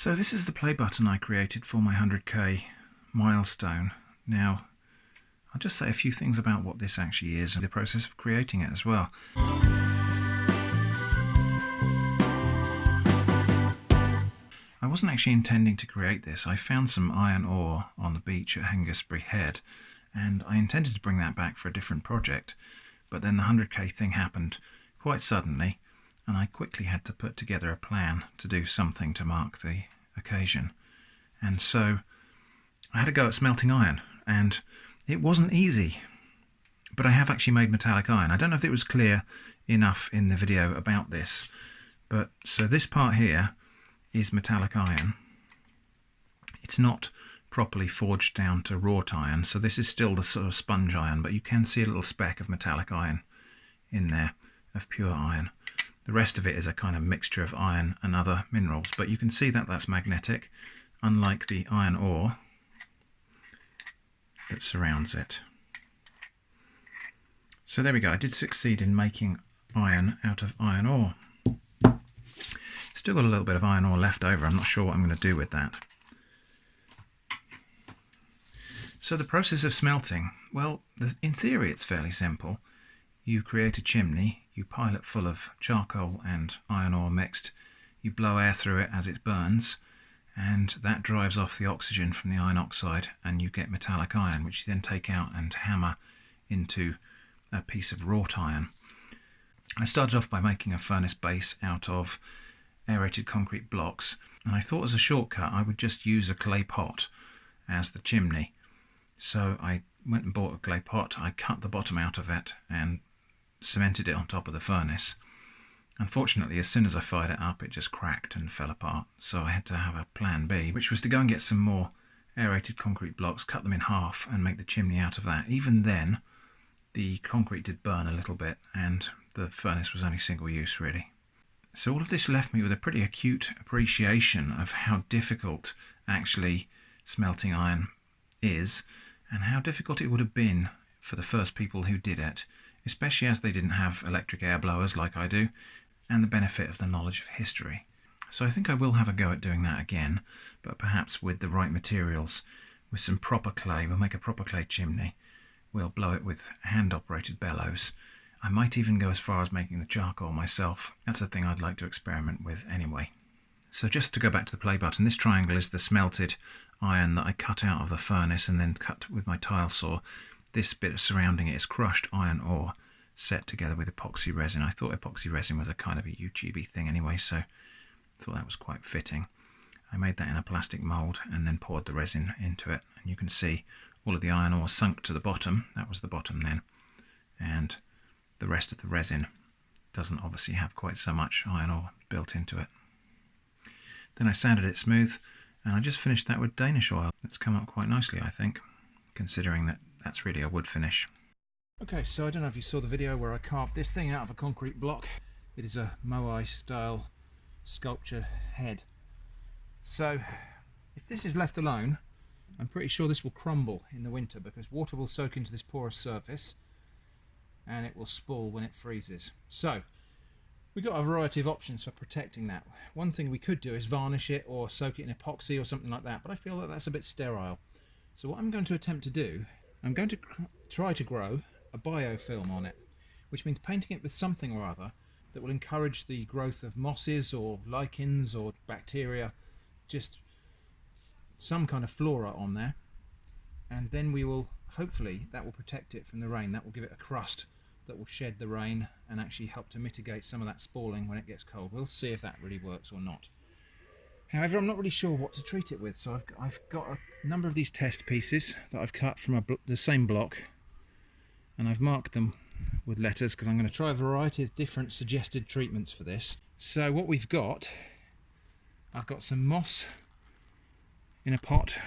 So this is the play button I created for my 100k milestone. Now, I'll just say a few things about what this actually is and the process of creating it as well. I wasn't actually intending to create this. I found some iron ore on the beach at Hengistbury Head, and I intended to bring that back for a different project, but then the 100k thing happened quite suddenly, and I quickly had to put together a plan to do something to mark the occasion. And so I had a go at smelting iron, and it wasn't easy, but I have actually made metallic iron. I don't know if it was clear enough in the video about this, but so this part here is metallic iron. It's not properly forged down to wrought iron, so this is still the sort of sponge iron, but you can see a little speck of metallic iron in there, of pure iron. The rest of it is a kind of mixture of iron and other minerals, but you can see that that's magnetic, unlike the iron ore that surrounds it. So there we go, I did succeed in making iron out of iron ore. Still got a little bit of iron ore left over. I'm not sure what I'm going to do with that. So the process of smelting, well, in theory it's fairly simple. You create a chimney, you pile it full of charcoal and iron ore mixed, you blow air through it as it burns, and that drives off the oxygen from the iron oxide, and you get metallic iron, which you then take out and hammer into a piece of wrought iron. I started off by making a furnace base out of aerated concrete blocks, and I thought as a shortcut I would just use a clay pot as the chimney. So I went and bought a clay pot, I cut the bottom out of it and cemented it on top of the furnace. Unfortunately, as soon as I fired it up, it just cracked and fell apart, so I had to have a plan B, which was to go and get some more aerated concrete blocks, cut them in half and make the chimney out of that. Even then, the concrete did burn a little bit and the furnace was only single use really. So all of this left me with a pretty acute appreciation of how difficult actually smelting iron is, and how difficult it would have been for the first people who did it, especially as they didn't have electric air blowers like I do, and the benefit of the knowledge of history. So I think I will have a go at doing that again, but perhaps with the right materials, with some proper clay. We'll make a proper clay chimney, we'll blow it with hand-operated bellows. I might even go as far as making the charcoal myself. That's a thing I'd like to experiment with anyway. So just to go back to the play button, this triangle is the smelted iron that I cut out of the furnace and then cut with my tile saw. This bit surrounding it is crushed iron ore set together with epoxy resin. I thought epoxy resin was a kind of a YouTubey thing anyway, so I thought that was quite fitting. I made that in a plastic mould and then poured the resin into it, and you can see all of the iron ore sunk to the bottom. That was the bottom then, and the rest of the resin doesn't obviously have quite so much iron ore built into it. Then I sanded it smooth, and I just finished that with Danish oil. It's come up quite nicely, I think, considering that that's really a wood finish. Okay, so I don't know if you saw the video where I carved this thing out of a concrete block. It is a Moai style sculpture head. So if this is left alone, I'm pretty sure this will crumble in the winter because water will soak into this porous surface and it will spoil when it freezes. So we've got a variety of options for protecting that. One thing we could do is varnish it or soak it in epoxy or something like that, but I feel that that's a bit sterile. So what I'm going to attempt to do, I'm going to try to grow a biofilm on it, which means painting it with something or other that will encourage the growth of mosses or lichens or bacteria, just some kind of flora on there, and then we will, hopefully that will protect it from the rain. That will give it a crust that will shed the rain and actually help to mitigate some of that spoiling when it gets cold. We'll see if that really works or not. However, I'm not really sure what to treat it with, so I've got a number of these test pieces that I've cut from the same block, and I've marked them with letters because I'm going to try a variety of different suggested treatments for this. So what we've got, I've got some moss in a pot,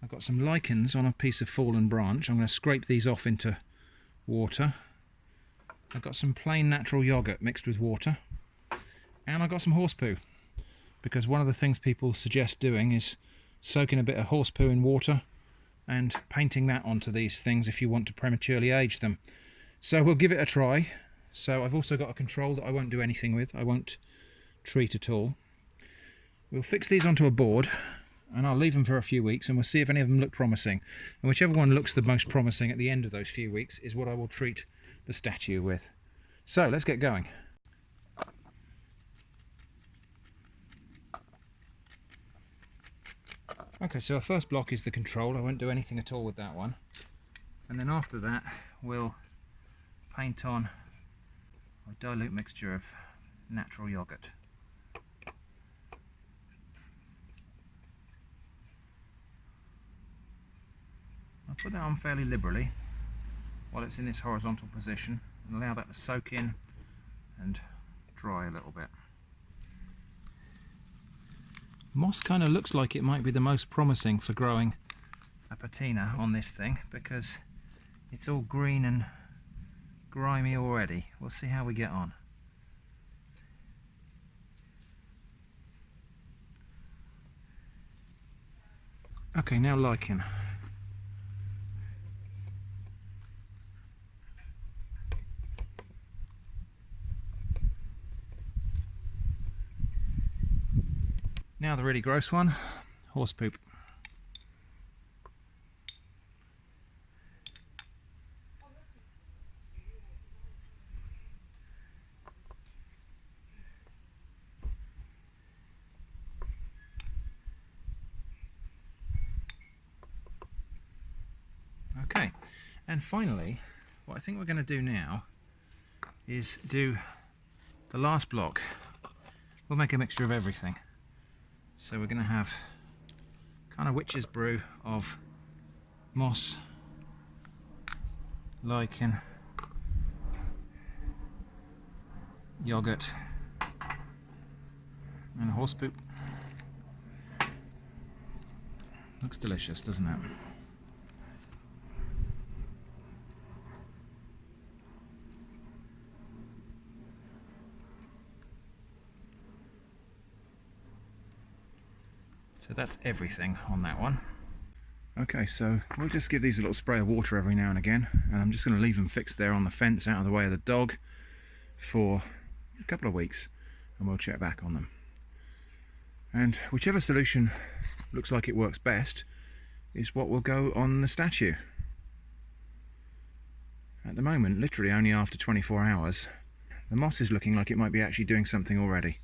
I've got some lichens on a piece of fallen branch. I'm going to scrape these off into water. I've got some plain natural yogurt mixed with water, and I've got some horse poo, because one of the things people suggest doing is soaking a bit of horse poo in water and painting that onto these things if you want to prematurely age them. So we'll give it a try. So I've also got a control that I won't do anything with. I won't treat at all. We'll fix these onto a board and I'll leave them for a few weeks and we'll see if any of them look promising. And whichever one looks the most promising at the end of those few weeks is what I will treat the statue with. So let's get going. Okay, so our first block is the control. I won't do anything at all with that one. And then after that we'll paint on a dilute mixture of natural yogurt. I'll put that on fairly liberally while it's in this horizontal position and allow that to soak in and dry a little bit. Moss kind of looks like it might be the most promising for growing a patina on this thing because it's all green and grimy already. We'll see how we get on. Okay, now lichen. Now the really gross one, horse poop. Okay, and finally, what I think we're going to do now is do the last block. We'll make a mixture of everything. So we're going to have kind of witch's brew of moss, lichen, yogurt and horse poop. Looks delicious, doesn't it? So that's everything on that one. Okay, so we'll just give these a little spray of water every now and again, and I'm just going to leave them fixed there on the fence out of the way of the dog for a couple of weeks, and we'll check back on them. And whichever solution looks like it works best is what will go on the statue. At the moment, literally only after 24 hours, the moss is looking like it might be actually doing something already.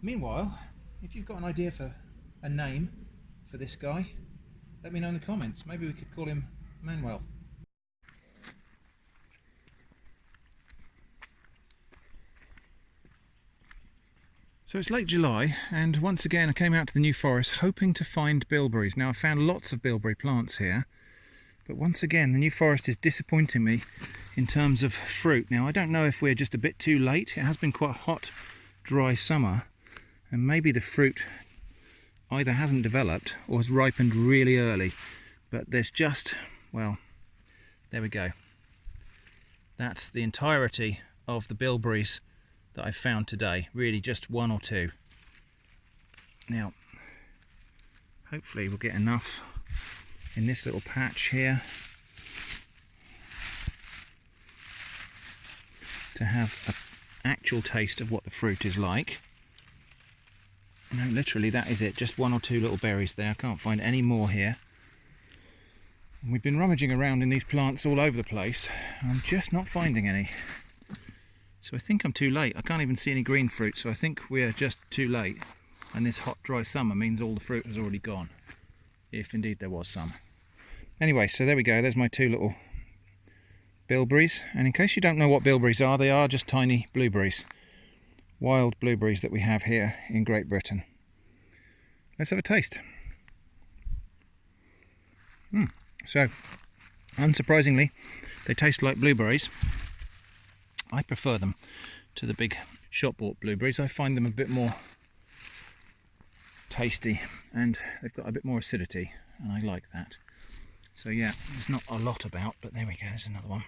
Meanwhile, if you've got an idea for a name for this guy, let me know in the comments. Maybe we could call him Manuel. So it's late July, and once again I came out to the New Forest hoping to find bilberries. Now I've found lots of bilberry plants here, but once again the New Forest is disappointing me in terms of fruit. Now I don't know if we're just a bit too late. It has been quite a hot, dry summer, and maybe the fruit either hasn't developed or has ripened really early. But there's just, well, there we go. That's the entirety of the bilberries that I've found today. Really just one or two. Now, hopefully we'll get enough in this little patch here to have an actual taste of what the fruit is like. No, literally that is it, just one or two little berries there. I can't find any more here. And we've been rummaging around in these plants all over the place. I'm just not finding any. So I think I'm too late. I can't even see any green fruit, so I think we're just too late. And this hot, dry summer means all the fruit has already gone, if indeed there was some. Anyway, so there we go. There's my two little bilberries. And in case you don't know what bilberries are, they are just tiny blueberries. Wild blueberries that we have here in Great Britain. Let's have a taste. So, unsurprisingly, they taste like blueberries. I prefer them to the big shop-bought blueberries. I find them a bit more tasty and they've got a bit more acidity, and I like that. So yeah, there's not a lot about, but there we go, there's another one.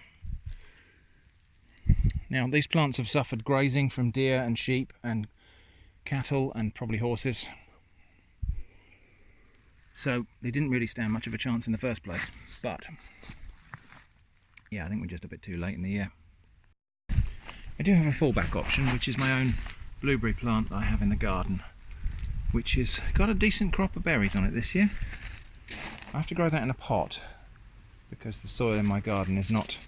Now these plants have suffered grazing from deer and sheep and cattle and probably horses, so they didn't really stand much of a chance in the first place. But yeah, I think we're just a bit too late in the year. I do have a fallback option, which is my own blueberry plant that I have in the garden, which has got a decent crop of berries on it this year. I have to grow that in a pot because the soil in my garden is not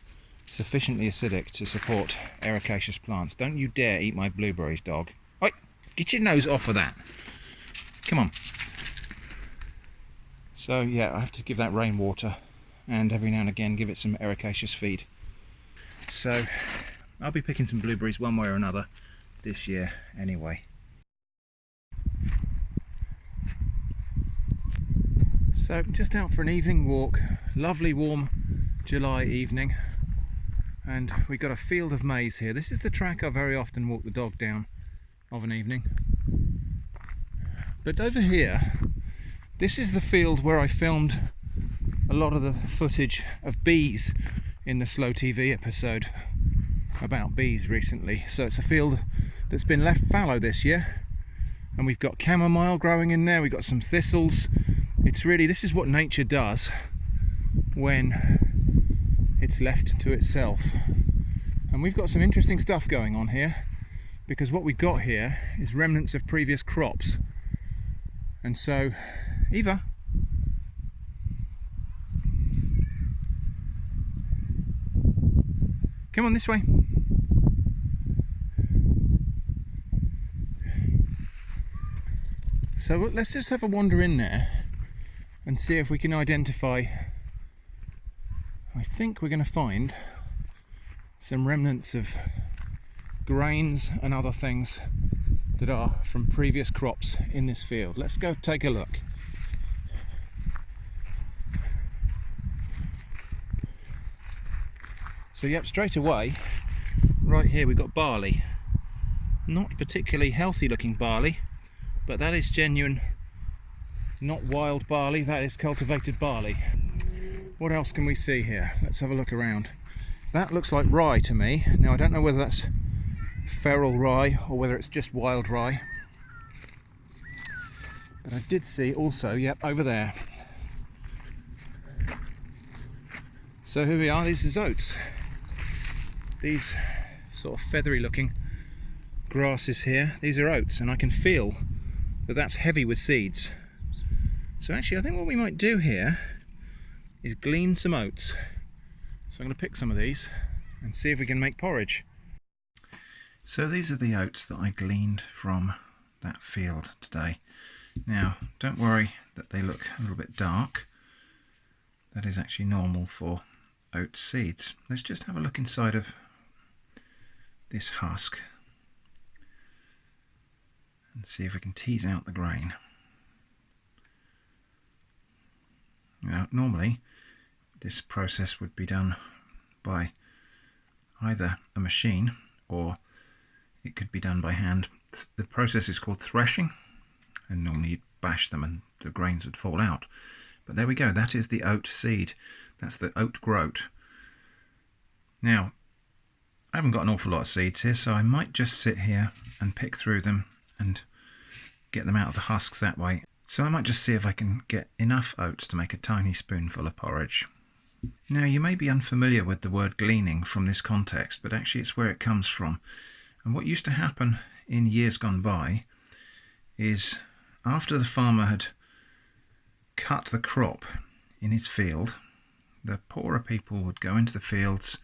sufficiently acidic to support ericaceous plants. Don't you dare eat my blueberries, dog. Oi, get your nose off of that. Come on. So yeah, I have to give that rainwater and every now and again give it some ericaceous feed. So I'll be picking some blueberries one way or another this year anyway. So just out for an evening walk, lovely warm July evening, and we've got a field of maize here. This is the track I very often walk the dog down of an evening. But over here, this is the field where I filmed a lot of the footage of bees in the Slow TV episode about bees recently. So it's a field that's been left fallow this year, and we've got chamomile growing in there, we've got some thistles. It's really, this is what nature does when it's left to itself. And we've got some interesting stuff going on here, because what we've got here is remnants of previous crops. And so, Eva, come on this way. So let's just have a wander in there and see if we can identify. I think we're going to find some remnants of grains and other things that are from previous crops in this field. Let's go take a look. So yep, straight away, right here we've got barley. Not particularly healthy looking barley, but that is genuine, not wild barley, that is cultivated barley. What else can we see here? Let's have a look around. That looks like rye to me. Now I don't know whether that's feral rye or whether it's just wild rye. But I did see also, yep, over there. So here we are, these is oats. These sort of feathery looking grasses here, these are oats, and I can feel that that's heavy with seeds. So actually I think what we might do here is glean some oats. So I'm going to pick some of these and see if we can make porridge. So these are the oats that I gleaned from that field today. Now don't worry that they look a little bit dark. That is actually normal for oat seeds. Let's just have a look inside of this husk and see if we can tease out the grain. Now normally this process would be done by either a machine or it could be done by hand. The process is called threshing, and normally you'd bash them and the grains would fall out. But there we go, that is the oat seed. That's the oat groat. Now, I haven't got an awful lot of seeds here, so I might just sit here and pick through them and get them out of the husks that way. So I might just see if I can get enough oats to make a tiny spoonful of porridge. Now you may be unfamiliar with the word gleaning from this context, but actually it's where it comes from. And what used to happen in years gone by is after the farmer had cut the crop in his field, the poorer people would go into the fields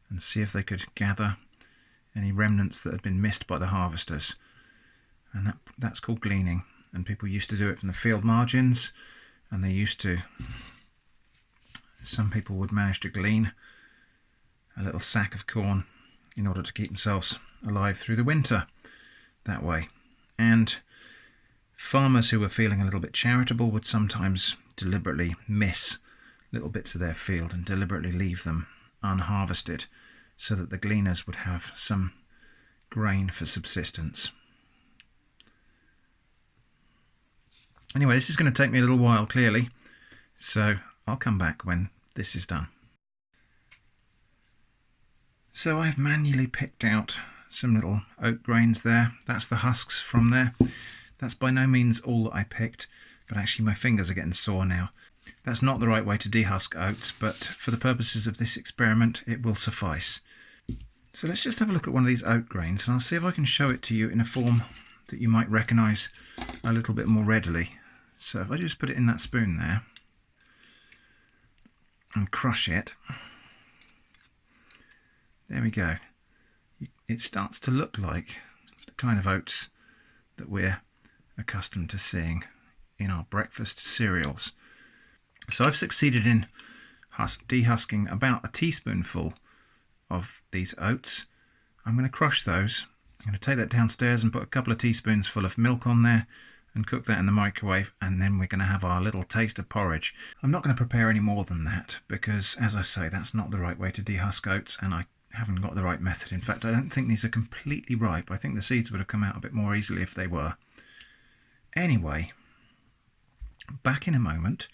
and see if they could gather any remnants that had been missed by the harvesters. And that's called gleaning. And people used to do it from the field margins, and they used to, some people would manage to glean a little sack of corn in order to keep themselves alive through the winter that way. And farmers who were feeling a little bit charitable would sometimes deliberately miss little bits of their field and deliberately leave them unharvested so that the gleaners would have some grain for subsistence. Anyway, this is going to take me a little while, clearly, so I'll come back when this is done. So I've manually picked out some little oat grains there. That's the husks from there. That's by no means all that I picked, but actually my fingers are getting sore now. That's not the right way to dehusk oats, but for the purposes of this experiment, it will suffice. So let's just have a look at one of these oat grains, and I'll see if I can show it to you in a form that you might recognise a little bit more readily. So if I just put it in that spoon there and crush it, there we go. It starts to look like the kind of oats that we're accustomed to seeing in our breakfast cereals. So I've succeeded in dehusking about a teaspoonful of these oats. I'm going to crush those. I'm going to take that downstairs and put a couple of teaspoons full of milk on there and cook that in the microwave, and then we're going to have our little taste of porridge. I'm not going to prepare any more than that because, as I say, that's not the right way to dehusk oats, and I haven't got the right method. In fact, I don't think these are completely ripe. I think the seeds would have come out a bit more easily if they were. Anyway, back in a moment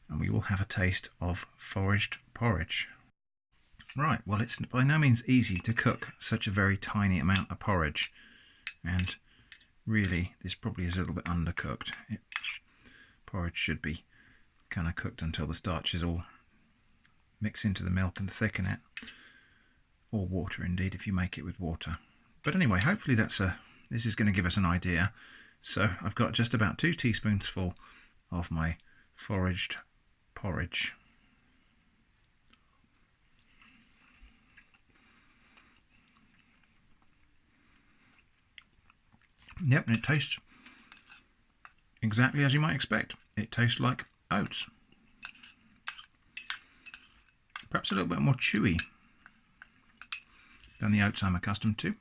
and we will have a taste of foraged porridge. Right, well, it's by no means easy to cook such a very tiny amount of porridge, and really this probably is a little bit undercooked. Porridge should be kind of cooked until the starches all mix into the milk and thicken it, or water indeed if you make it with water. But anyway, hopefully this is going to give us an idea. So I've got just about 2 teaspoons full of my foraged porridge. Yep, and it tastes exactly as you might expect. It tastes like oats. Perhaps a little bit more chewy than the oats I'm accustomed to.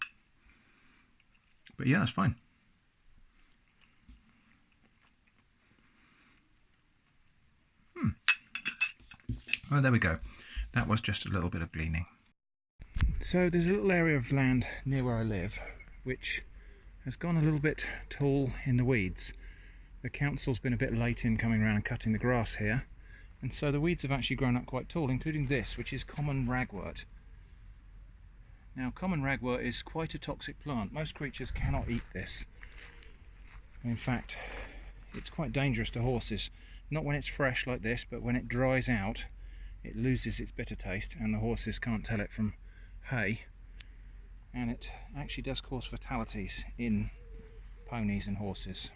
But yeah, that's fine. Oh, there we go. That was just a little bit of gleaning. So there's a little area of land near where I live which has gone a little bit tall in the weeds. The council's been a bit late in coming around and cutting the grass here, and so the weeds have actually grown up quite tall, including this, which is common ragwort. Now, common ragwort is quite a toxic plant. Most creatures cannot eat this. In fact, it's quite dangerous to horses. Not when it's fresh like this, but when it dries out, it loses its bitter taste and the horses can't tell it from hay. And it actually does cause fatalities in ponies and horses.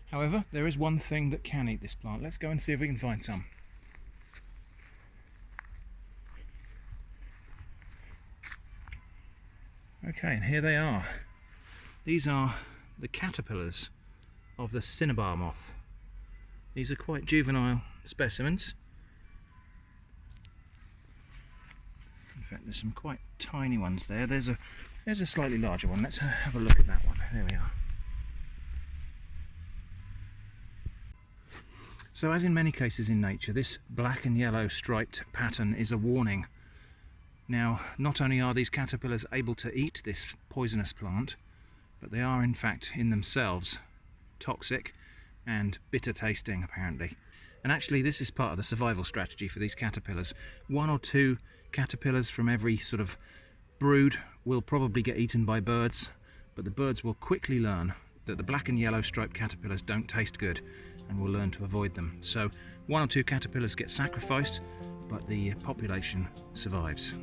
However, there is one thing that can eat this plant. Let's go and see if we can find some. Okay, and here they are. These are the caterpillars of the Cinnabar Moth. These are quite juvenile specimens. In fact, there's some quite tiny ones there. There's a slightly larger one. Let's have a look at that one. There we are. So, as in many cases in nature, this black and yellow striped pattern is a warning. Now, not only are these caterpillars able to eat this poisonous plant, but they are in fact in themselves toxic and bitter tasting, apparently. And actually this is part of the survival strategy for these caterpillars. 1 or 2 caterpillars from every sort of brood will probably get eaten by birds, but the birds will quickly learn that the black and yellow striped caterpillars don't taste good and will learn to avoid them. So 1 or 2 caterpillars get sacrificed, but the population survives.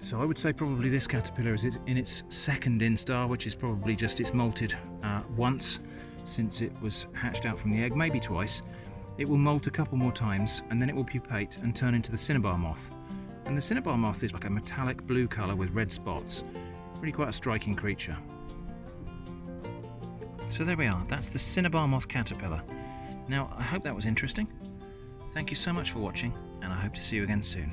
So I would say probably this caterpillar is in its second instar, which is probably just it's molted once since it was hatched out from the egg, maybe twice. It will molt a couple more times and then it will pupate and turn into the Cinnabar Moth. And the Cinnabar Moth is like a metallic blue colour with red spots. Really quite a striking creature. So there we are, that's the Cinnabar Moth caterpillar. Now, I hope that was interesting. Thank you so much for watching, and I hope to see you again soon.